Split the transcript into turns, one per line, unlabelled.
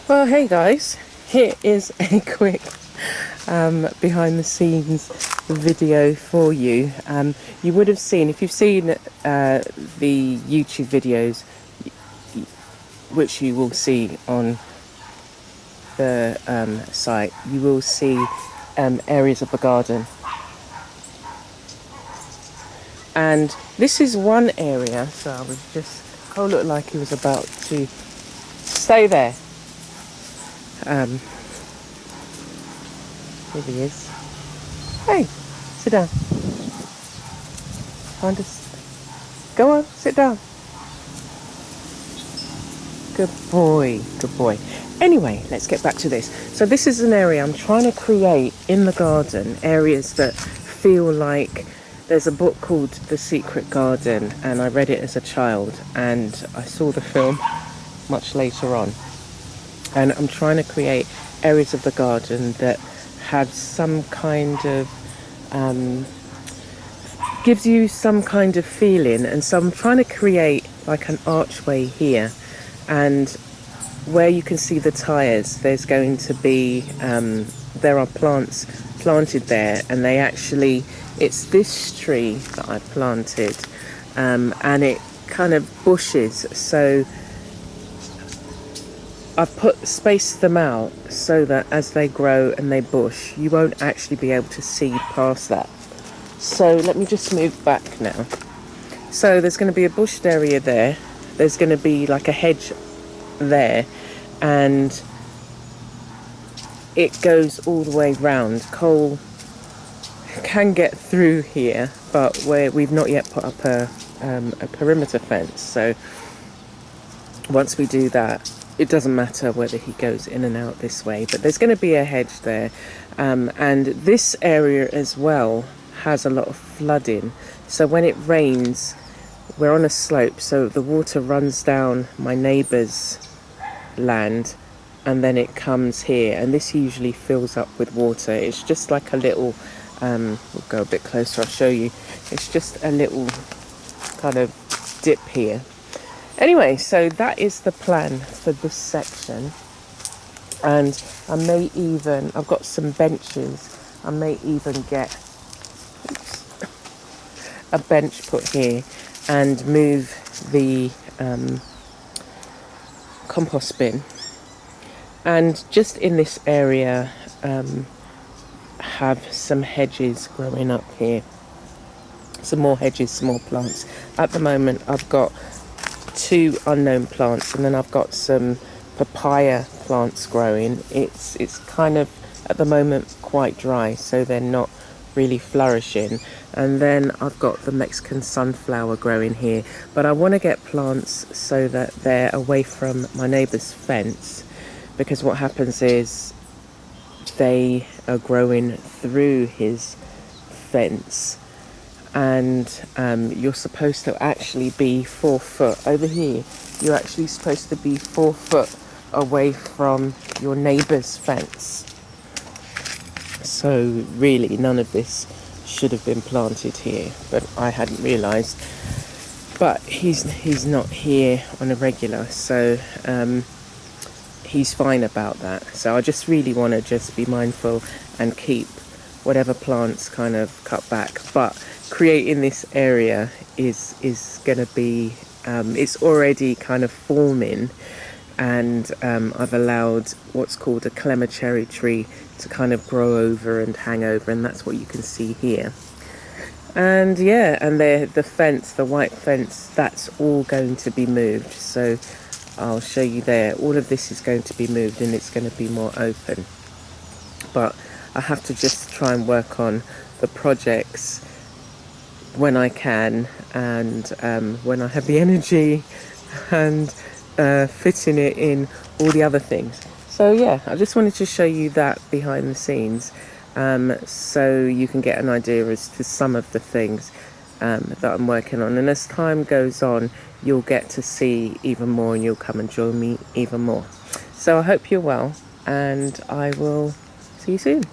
Well, hey guys, here is a quick behind the scenes video for you. You would have seen, if you've seen the YouTube videos, which you will see on the site, you will see areas of the garden. And this is one area, so I was just, Cole looked like he was about to stay there. Here he is. Hey, sit down. Find us. Go on, sit down. Good boy, good boy. Anyway, let's get back to this. So this is an area I'm trying to create in the garden, areas that feel like, there's a book called The Secret Garden, and I read it as a child, and I saw the film much later on. And I'm trying to create areas of the garden that have some kind of, gives you some kind of feeling. And so I'm trying to create like an archway here, and where you can see the tyres, there's going to be, there are plants planted there, and they actually, it's this tree that I planted, and it kind of bushes, so I've spaced them out so that as they grow and they bush, you won't actually be able to see past that. So let me just move back now. So there's going to be a bushed area there, there's going to be like a hedge there, and it goes all the way round. Cole can get through here, but we've not yet put up a perimeter fence, so once we do that, it doesn't matter whether he goes in and out this way, but there's going to be a hedge there, and this area as well has a lot of flooding. So when it rains, we're on a slope, so the water runs down my neighbour's land, and then it comes here, and this usually fills up with water. It's just like a little, we'll go a bit closer, I'll show you. It's just a little kind of dip here. Anyway, so that is the plan for this section, and I may even, I've got some benches, I may even get a bench put here and move the compost bin, and just in this area have some hedges growing up here, some more hedges, some more plants. At the moment I've got 2 unknown plants, and then I've got some papaya plants growing. It's kind of at the moment quite dry, so they're not really flourishing. And then I've got the Mexican sunflower growing here, but I want to get plants so that they're away from my neighbour's fence, because what happens is they are growing through his fence, and you're supposed to actually be 4 foot over here. You're actually supposed to be 4 foot away from your neighbour's fence. So really none of this should have been planted here, but I hadn't realised. But he's not here on a regular, so he's fine about that. So I just really want to just be mindful and keep whatever plants kind of cut back. But creating this area is going to be, it's already kind of forming, and I've allowed what's called a clemencherry tree to kind of grow over and hang over, and that's what you can see here. And yeah, and the fence, the white fence, that's all going to be moved, so I'll show you there. All of this is going to be moved, and it's going to be more open. But I have to just try and work on the projects when I can, and when I have the energy, and fitting it in all the other things. So yeah, I just wanted to show you that behind the scenes, so you can get an idea as to some of the things that I'm working on. And as time goes on, you'll get to see even more, and you'll come and join me even more. So I hope you're well, and I will see you soon.